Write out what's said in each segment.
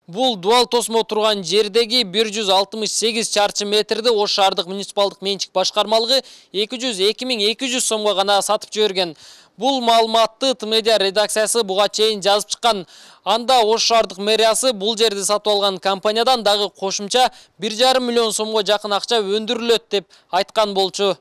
Бул дуал тосмо турган жердеги 168 чарчы метрди Ош шаардык муниципалдык менчик башкармалыгы 202.200 сомго гана сатып жиберген. Бул маалыматты Т-Медиа редакциясы буга чейин жазып чыккан. Анда Ош шаардык мэриясы бул жерди сатып алган компаниядан дагы кошумча 1,5 миллион сомго жакын акча өндүрүлөт деп айткан болчу.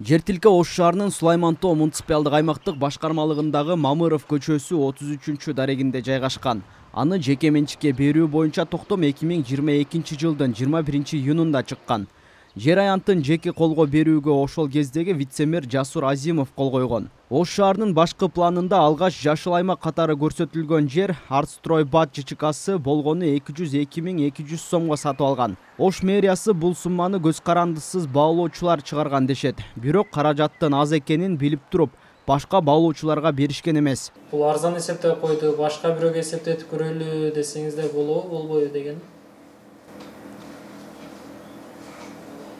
Жер тилке Ош шаарынын Сулайман Тоо муниципалдык аймактык башкармалыгындагы Мамыров көчөсү 33 дарегинде жайгашкан. Аны жеке менчикке берүү боюнча токтом 2022 жылдын 21 июнунда чыккан. Жер аянтын жеке колго берүүгө ошол кездеги вице-мэр Жасур Азимов кол койгон. Ош шаарынын башкы планында алгач жашыл аймак катары көрсөтүлгөн жер Артстройбат ЖЧКсы болгону 202.200 сомго сатып алган. Ош мэриясы бул сумманы көз карандысыз баалоочулар чыгарган дешет. Бирок каражаттын аз экенин билип туруп, башка баалоочуларга беришкен эмес. Бул арзан эсептеп койду, башка бирөөгө эсептетип көрөлү десеңиздер болобу, болбойбу деген.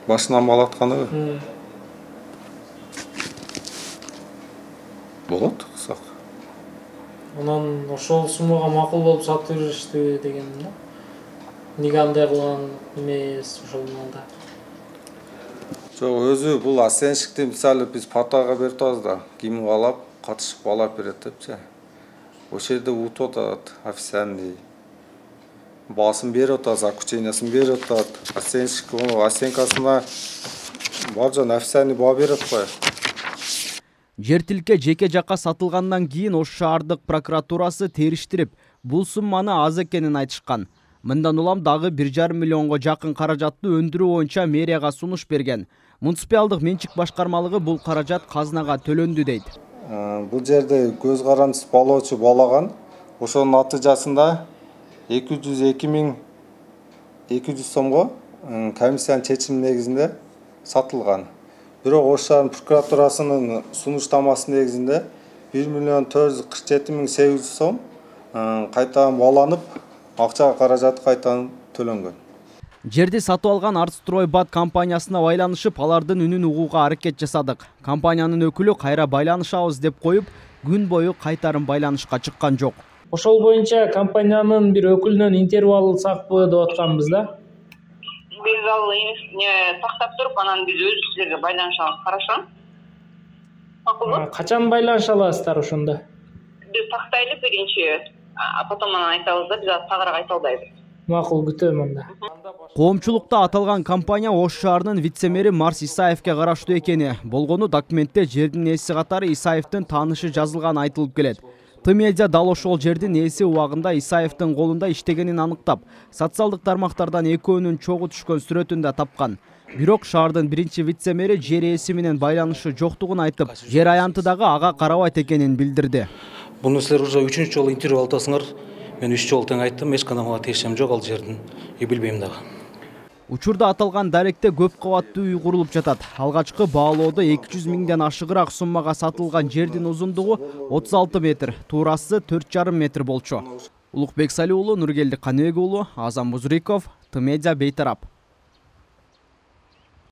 Башынан балатканы болот кысак. Анан ошол суммага макул болуп сатып беришти деген да. Неге андай кылган эмес ошол мында. Жок, өзү бул оценщикти мисалы биз патага берип атабыз да, ким алып, катышып балап берет депчи. Ошол жерде утуп атат официальный. Басын берип атат, заключениясын берип атат. Оценщик оценкасына бажан официальный баа берип коет. Жер тилке жеке жакка сатылгандан кийин Ош шаардык прокуратурасы териштирип, бул сумманы аз экенин айтышкан. Мындан улам дагы 1,5 миллионго жакын каражатты өндүрүү боюнча мэрияга сунуш берген. Муниципалдык менчик башкармалыгы бул каражат казынага төлөндү дейт. Бул жерде көз карандысыз баалоочу балаган. Ошонун натыйжасында 202.200 сомго комиссиянын чечими негизинде сатылган. Бирок Ош шаарынын прокуратурасынын сунуштамасы негизинде 1.447.800 сом кайтадан бааланып, акча каражаты кайтадан төлөнгөн. Жерди сатып алган Артстройбат компаниясына байланышып, алардын үнүн угууга аракет жасадык. Компаниянын өкүлү кайра байланышабыз деп коюп, күн бою кайтарым байланышка чыккан жок. Ошол боюнча компаниянын бир өкүлүнөн интервью алсакпы деп атканбыз да. Биз ал эмесине тактап туруп, анан биз өз силерге байланышабыз, хорошо? Макулбу? Качан байланыша аласыздар ошондо? Биз тактайлы биринчи, а потом анан айтабыз да, биз тагыраак айта албайбыз. Макул, күтөм анда. Коомчулукта аталган компания Ош шаарынын вице-мэри Марс Исаевке караштуу экени болгону документте жердин ээси катары Исаевдин таанышы жазылган айтылып келет. Т-Медиа дал ошол жердин ээси убагында Исаевдин колунда иштегенин аныктап, социалдык тармактардан экөөнүн чогуу түшкөн сүрөтүн да тапкан. Бирок шаардын биринчи вице-мэри жер ээси менен байланышы жоктугун айтып, жер аянты дагы ага карабайт экенин билдирди. Буну силер уже 3-чү жолу интервью аласыңар. Мен 3 жолу тең айттым, эч кандай мага тиешем жок ал жердин. Билбейм дагы. Учурда аталган даректе көп кабаттуу үй курулуп жатат. Алгачкы баалоодо 200 миңден ашыгыраак суммага сатылган жердин узундугу 36 метр, туурасы 4,5 метр болчу. Улукбек Салиулу, Нургелди Каныбек уулу, Азам Бузриков, Т-Медиа бейтарап.